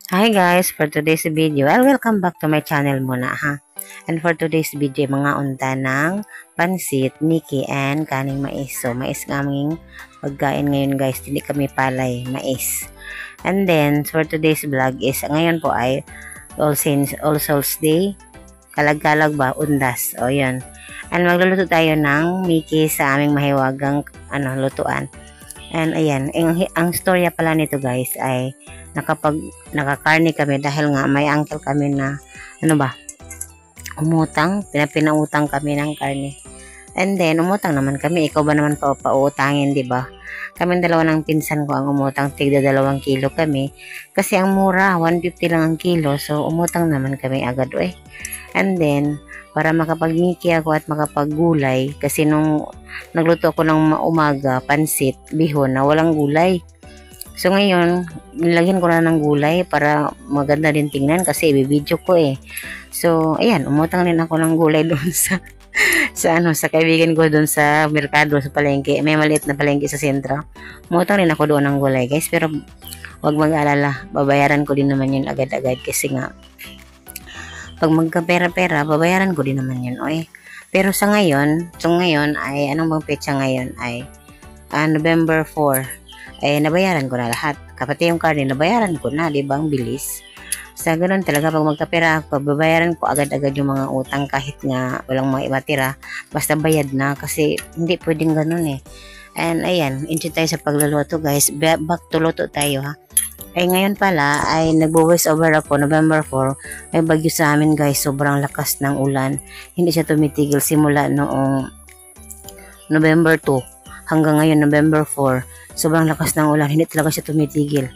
Hi guys, for today's video, welcome back to my channel muna ha. And for today's video, mga unta ng pansit, niki, and kaning mais. So, mais ng aming pagkain ngayon guys, hindi kami palay, mais. And then, for today's vlog is, ngayon po ay All Souls Day, kalag-kalag ba, undas. O yun. And magluluto tayo ng niki sa aming mahiwagang lutuan. And ayan, ang storya pala nito guys ay nakakarni kami dahil nga may uncle kami na umutang, pinautang kami ng karne. And then umutang naman kami, ikaw ba naman pautangin, di ba? Kaming dalawa ng pinsan ko ang umutang, tigda 2 kilo kami kasi ang mura 150 lang ang kilo, so umutang naman kami agad And then para makapag-niki ako at makapag-gulay kasi nung nagluto ako ng umaga, pansit, bihon na walang gulay. So ngayon, nilagyan ko na ng gulay para maganda din tingnan kasi i-video ko So ayan, umutang din ako ng gulay doon sa kaibigan ko doon sa merkado, sa palengke. May maliit na palengke sa sentro. Umutang din ako doon ng gulay guys, pero wag mag-alala, babayaran ko din naman yun agad-agad kasi nga pag magka-pera-pera, babayaran ko din naman yun, Pero sa ngayon, ay, anong bang petsa ngayon ay November 4. Ay, nabayaran ko na lahat. Kapati yung karne, nabayaran ko na, di ba? Ang bilis. Sa ganun talaga, pag magka-pera ako, babayaran ko agad-agad yung mga utang kahit nga walang mga matira. Basta bayad na kasi hindi pwedeng ganun And ayan, enjoy tayo sa pagluluto guys. Back to luto tayo ha. Ay ngayon pala ay nagbo-voice over ako November 4. May bagyo sa amin guys, sobrang lakas ng ulan. Hindi siya tumitigil simula noong November 2 hanggang ngayon November 4. Sobrang lakas ng ulan, hindi talaga siya tumitigil.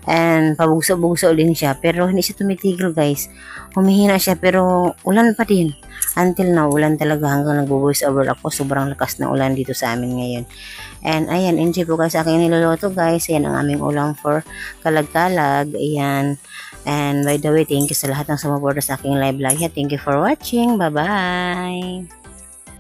And pabugso-bugso din siya pero hindi siya tumitigil guys. Humihina siya pero ulan pa din. Until now, ulan talaga hanggang nagbo-voice over ako. Sobrang lakas ng ulan dito sa amin ngayon. And ayan, enjoy po guys sa aking niluluto guys. Ayan ang aming ulam for kalag-kalag. Ayan. And by the way, thank you sa lahat ng sumuporta sa aking live vlog. Thank you for watching. Bye-bye!